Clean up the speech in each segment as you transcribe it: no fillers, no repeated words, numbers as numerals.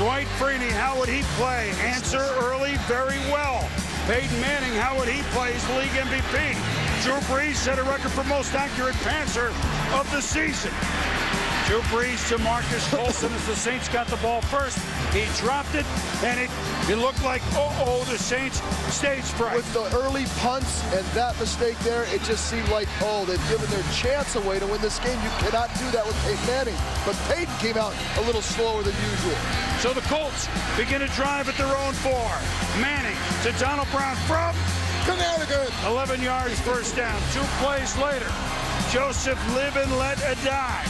Dwight Freeney, how would he play? Answer early, very well. Peyton Manning, how would he play? He's the league MVP. Drew Brees set a record for most accurate passer of the season. Drew Brees to Marcus Colson as the Saints got the ball first. He dropped it, and it looked like, the Saints stage fright. With the early punts and that mistake there, it just seemed like, they've given their chance away to win this game. You cannot do that with Peyton Manning. But Peyton came out a little slower than usual. So the Colts begin a drive at their own 4. Manning to Donald Brown from Connecticut. 11 yards, first down. 2 plays later, Joseph live and let die,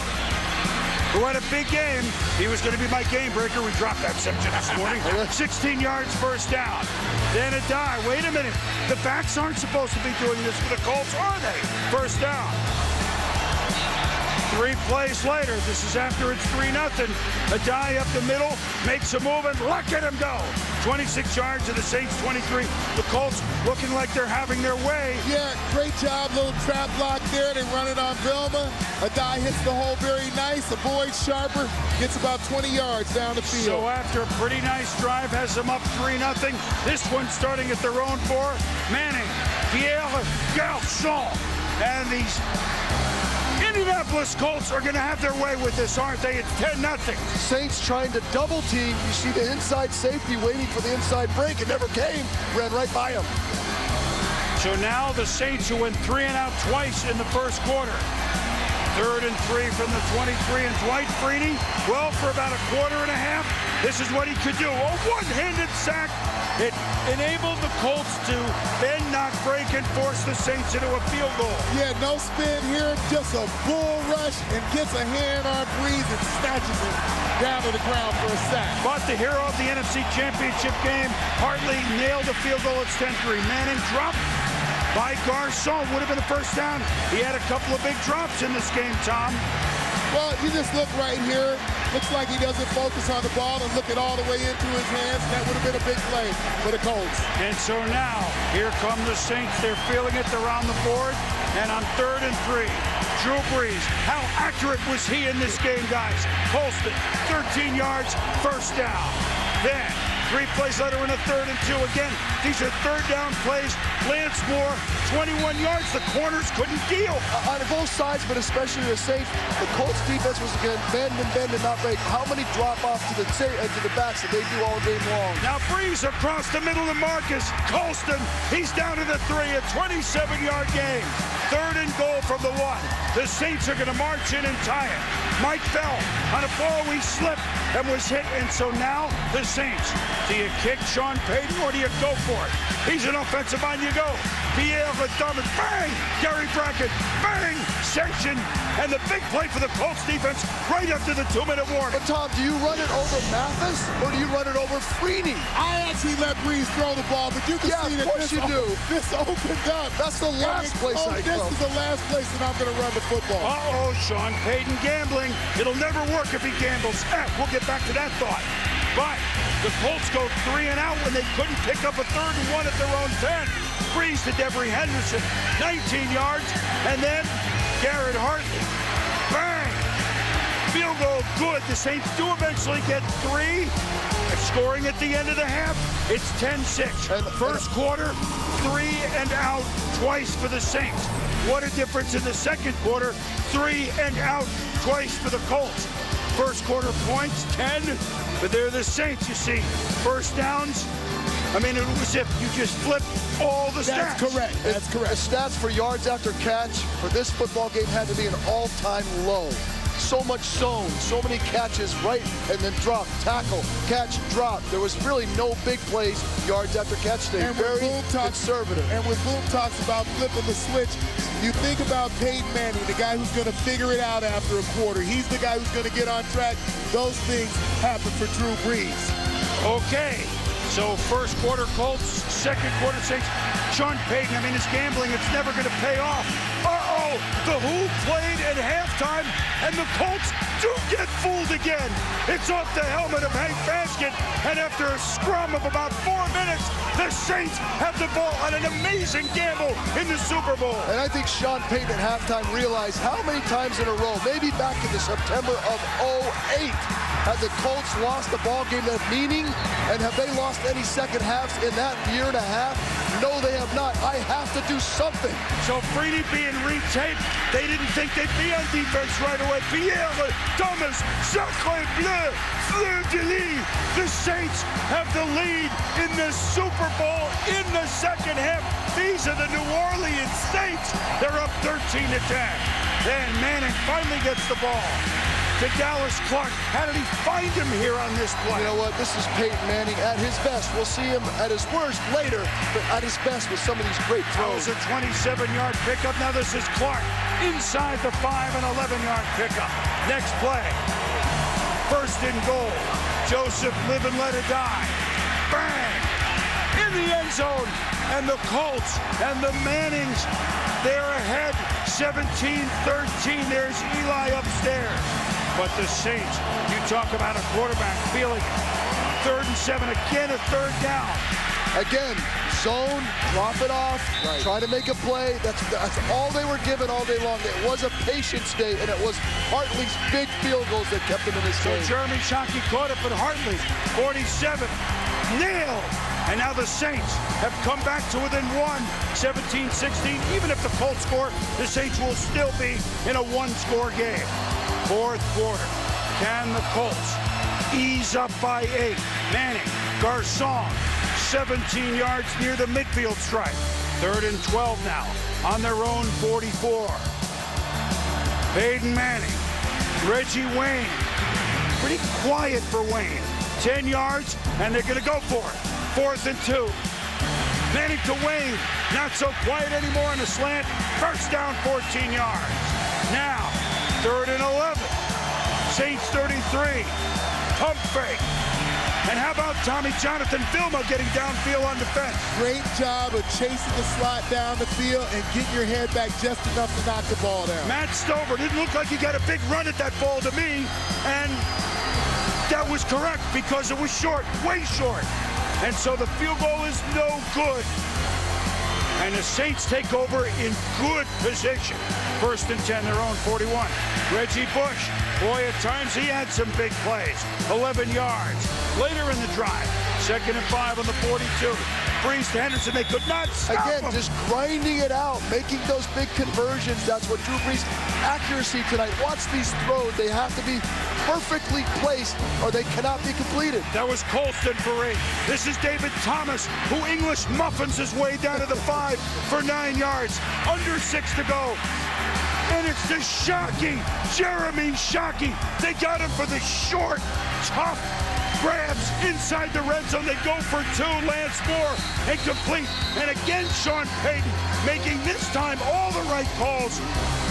who had a big game. He was going to be my game breaker. We dropped that subject this morning. 16 yards, first down. Then a die. Wait a minute. The backs aren't supposed to be doing this for the Colts, are they? First down. 3 plays later, this is after it's 3-0. A die up the middle, makes a move, and look at him go. 26 yards to the Saints, 23. The Colts looking like they're having their way. Yeah, great job, little trap block there. They run it on Velma. A die hits the hole very nice. Avoids Sharper, gets about 20 yards down the field. So after a pretty nice drive, has them up 3-0. This one starting at their own 4. Manning, Pierre Garçon, and these Indianapolis Colts are going to have their way with this, aren't they? It's 10-0. Saints trying to double team. You see the inside safety waiting for the inside break. It never came. Ran right by him. So now the Saints, who went 3 and out twice in the first quarter. 3rd and 3 from the 23, and Dwight Freeney, well, for about a quarter and a half, this is what he could do. A one-handed sack. It enabled the Colts to bend, not break, and force the Saints into a field goal. Yeah, no spin here, just a bull rush, and gets a hand on Brees and snatches him down to the ground for a sack. But the hero of the NFC Championship game hardly nailed the field goal. It's 10-3. Manning dropped by Garçon. Would have been a first down. He had a couple of big drops in this game, Tom. Well, you just look right here. Looks like he doesn't focus on the ball and look it all the way into his hands. That would have been a big play for the Colts. And so now, here come the Saints. They're feeling it. They're on the board. And on 3rd and 3, Drew Brees. How accurate was he in this game, guys? Colston, 13 yards, first down. Then, 3 plays later in a 3rd and 2. Again, these are 3rd down plays. Lance Moore, 21 yards. The corners couldn't deal. On both sides, but especially the Saints, the Colts defense was going to bend and not break. How many drop-offs to the backs did they do all game long? Now Brees across the middle to Marcus Colston. He's down to the 3, a 27-yard game. 3rd and goal from the 1. The Saints are going to march in and tie it. Mike fell on a ball. He slipped and was hit, and so now the Saints. Do you kick Sean Payton or do you go for it? He's an offensive mind. You go. Pierre Thomas, bang! Gary Brackett, bang! Section, and the big play for the Colts defense right after the 2-minute warning. But Tom, do you run it over Mathis or do you run it over Freeney? I actually let Brees throw the ball, but you can see that this opened up. That's the last place I go. This is the last place that I'm going to run the football. Sean Payton gambling. It'll never work if he gambles. We'll get back to that thought. But the Colts go 3 and out when they couldn't pick up a 3rd and 1 at their own 10. Brees to Devery Henderson, 19 yards, and then Garrett Hartley. Bang! Field goal, good. The Saints do eventually get 3. Scoring at the end of the half, it's 10-6. First quarter, 3 and out twice for the Saints. What a difference in the second quarter, 3 and out twice for the Colts. First quarter points, 10, but they're the Saints, you see. First downs, I mean, it was as if you just flipped all the stats. That's correct. That's correct. The stats for yards after catch for this football game had to be an all-time low. So much zone, so many catches, right, and then drop, tackle, catch, drop. There was really no big plays, yards after catch. They very conservative. And when Boom talks about flipping the switch, you think about Peyton Manning, the guy who's going to figure it out after a quarter. He's the guy who's going to get on track. Those things happen for Drew Brees. Okay, so first quarter Colts, second quarter Saints. Sean Payton, I mean, it's gambling. It's never going to pay off. the Who played at halftime, and the Colts do get fooled again. It's off the helmet of Hank Basket, and after a scrum of about 4 minutes, the Saints have the ball on an amazing gamble in the Super Bowl. And I think Sean Payton at halftime realized how many times in a row, maybe back in the September of 2008, have the Colts lost a ball game that meaning, and have they lost any second halves in that year and a half? No, they have not. I have to do something. So Brady being retaped, they didn't think they'd be on defense right away. Pierre Thomas, Sacre Bleu, Fleur de Lis. The Saints have the lead in the Super Bowl in the second half. These are the New Orleans Saints. They're up 13-10. Then Manning finally gets the ball to Dallas Clark. How did he find him here on this play? You know what? This is Peyton Manning at his best. We'll see him at his worst later, but at his best with some of these great throws. That was a 27-yard pickup. Now this is Clark inside the 5 and 11-yard pickup. Next play. First and goal. Joseph live and let it die. Bang! In the end zone. And the Colts and the Mannings, they're ahead 17-13. There's Eli upstairs. But the Saints, you talk about a quarterback feeling 3rd and 7, again a 3rd down. Again, zone, drop it off, try to make a play. That's all they were given all day long. It was a patience day, and it was Hartley's big field goals that kept him in this game. So Jeremy Shockey caught it, but Hartley, 47, nailed. And now the Saints have come back to within 17-16. Even if the Colts score, the Saints will still be in a 1-score game. 4th quarter. Can the Colts ease up by 8? Manning, Garcon, 17 yards near the midfield stripe. 3rd and 12 now on their own 44. Peyton Manning, Reggie Wayne. Pretty quiet for Wayne. 10 yards, and they're going to go for it. 4th and 2. Manning to Wayne. Not so quiet anymore on the slant. First down, 14 yards. Now, 3rd and 11. Saints 33. Pump fake. And how about Tommy Jonathan Vilma getting downfield on defense? Great job of chasing the slot down the field and getting your head back just enough to knock the ball down. Matt Stover didn't look like he got a big run at that ball to me. And that was correct because it was short, way short. And so the field goal is no good. And the Saints take over in good position. 1st and 10, their own 41. Reggie Bush, boy, at times he had some big plays. 11 yards. Later in the drive, 2nd and 5 on the 42. Brees to Henderson, they could not stop Again, him. just grinding it out, making those big conversions. That's what Drew Brees, accuracy tonight. Watch these throws. They have to be perfectly placed or they cannot be completed. That was Colston for 8. This is David Thomas, who English muffins his way down to the 5 for 9 yards. Under 6 to go. And it's the Shockey, Jeremy Shockey. They got him for the short, tough grabs inside the red zone. They go for 2. Lance Moore incomplete. And again, Sean Payton making this time all the right calls.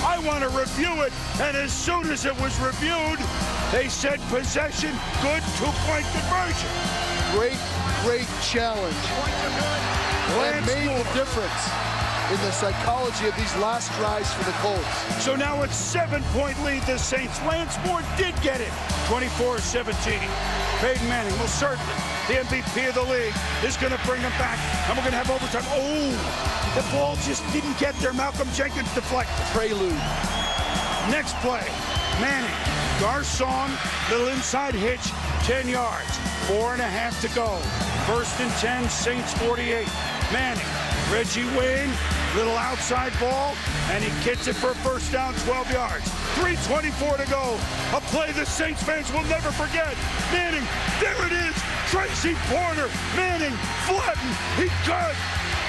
I want to review it. And as soon as it was reviewed, they said possession, good 2-point conversion. Great challenge. And made the difference in the psychology of these last drives for the Colts. So now it's 7-point lead, the Saints. Lance Moore did get it, 24-17. Peyton Manning, most certainly the MVP of the league, is going to bring him back, and we're going to have overtime. Oh, the ball just didn't get there. Malcolm Jenkins deflected. Prelude. Next play, Manning, Garcon, little inside hitch, 10 yards, 4.5 to go. 1st and 10, Saints 48. Manning, Reggie Wayne, little outside ball, and he gets it for a first down, 12 yards. 3:24 to go. A play the Saints fans will never forget. Manning, there it is. Tracy Porter, Manning, flattened. He could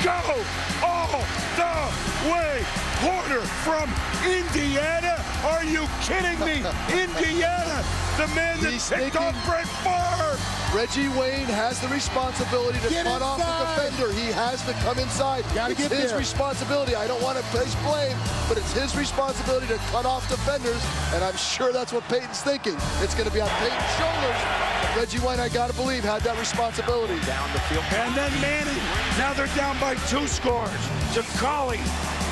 go all the way. Porter from Indiana. Are you kidding me? Indiana, the man that picked off Brett Favre. Reggie Wayne has the responsibility to cut off the defender. He has to come inside. It's his responsibility. I don't want to place blame, but it's his responsibility to cut off defenders, and I'm sure that's what Peyton's thinking. It's going to be on Peyton's shoulders. Reggie Wayne, I got to believe, had that responsibility. Down the field. And then Manning. Now they're down by 2 scores. To Colley.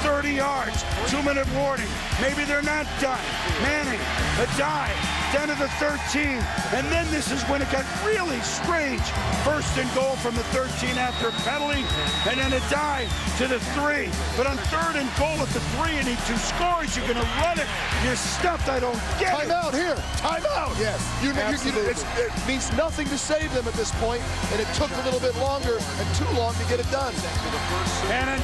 30 yards, 2-minute warning. Maybe they're not done. Manning, a dive, down to the 13. And then this is when it got really strange. First and goal from the 13 after a penalty, and then a dive to the 3. But on 3rd and goal at the 3, you need 2 scores. You're going to run it. You're stuffed. I don't get it. Timeout here. Timeout. Yes, It means nothing to save them at this point, and it took a little bit longer and too long to get it done. And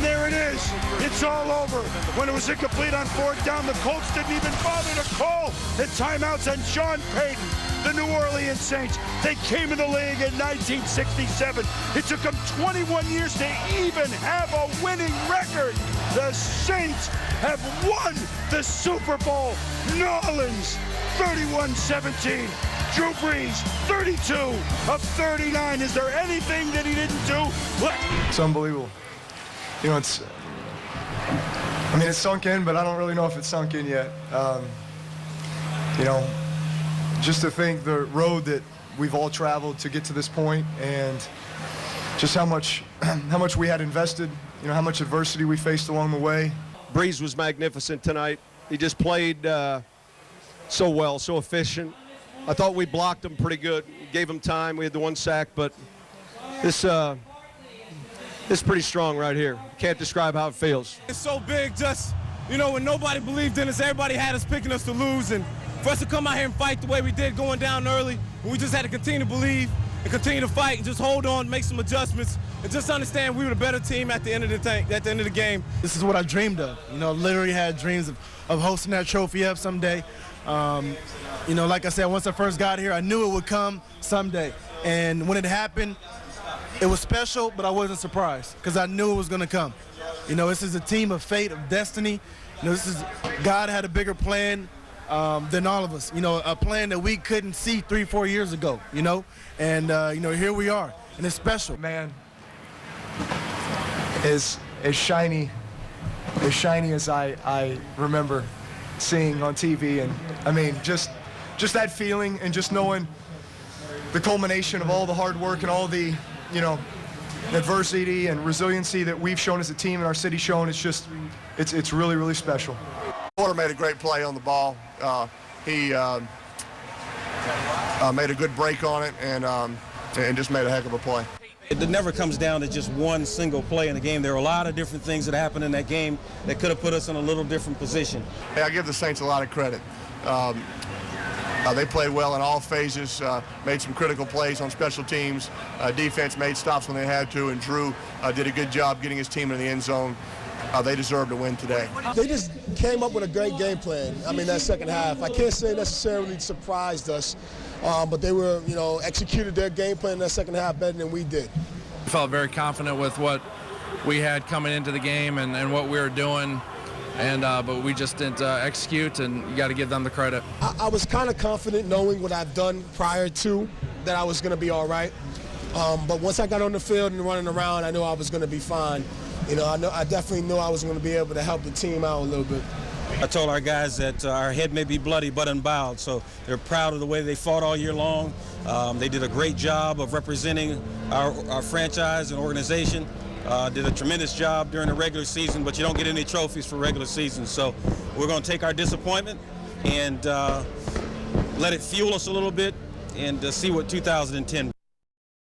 there it is. It's all over. When it was incomplete on 4th down, the Colts didn't even bother to call the timeouts on Sean Payton. The New Orleans Saints, they came in the league in 1967. It took them 21 years to even have a winning record. The Saints have won the Super Bowl. New Orleans, 31-17. Drew Brees, 32 of 39. Is there anything that he didn't do? It's unbelievable. You know, it's sunk in, but I don't really know if it's sunk in yet. You know, just to think the road that we've all traveled to get to this point, and just how much we had invested, you know, how much adversity we faced along the way. Brees was magnificent tonight. He just played so well, so efficient. I thought we blocked him pretty good, gave him time. We had the 1 sack, but this is pretty strong right here. Can't describe how it feels. It's so big, just, you know, when nobody believed in us, everybody had us picking us to lose, and for us to come out here and fight the way we did going down early, we just had to continue to believe and continue to fight and just hold on, make some adjustments, and just understand we were the better team at the end of the game. This is what I dreamed of. You know, literally had dreams of hosting that trophy up someday. You know, like I said, once I first got here, I knew it would come someday. And when it happened, it was special, but I wasn't surprised because I knew it was going to come. You know, this is a team of fate, of destiny. You know, God had a bigger plan than all of us. You know, a plan that we couldn't see 3-4 years ago, you know. And, you know, here we are, and it's special. Man, as shiny as I remember seeing on TV, and I mean, just that feeling, and just knowing the culmination of all the hard work and all the, you know, adversity and resiliency that we've shown as a team and our city's shown. It's really, really special. Porter made a great play on the ball. He made a good break on it, and just made a heck of a play. It never comes down to just one single play in the game. There are a lot of different things that happened in that game that could have put us in a little different position. Hey, I give the Saints a lot of credit. They played well in all phases, made some critical plays on special teams. Defense made stops when they had to, and Drew did a good job getting his team in the end zone. They deserve to win today. They just came up with a great game plan. I mean, that second half. I can't say necessarily surprised us, but they were, you know, executed their game plan in that second half better than we did. I felt very confident with what we had coming into the game and what we were doing. But we just didn't execute, and you got to give them the credit. I was kind of confident knowing what I've done prior to that I was going to be all right. But once I got on the field and running around, I knew I was going to be fine. You know, I definitely knew I was going to be able to help the team out a little bit. I told our guys that our head may be bloody but unbowed, so they're proud of the way they fought all year long. They did a great job of representing our franchise and organization. Did a tremendous job during the regular season, but you don't get any trophies for regular season. So we're going to take our disappointment and let it fuel us a little bit and see what 2010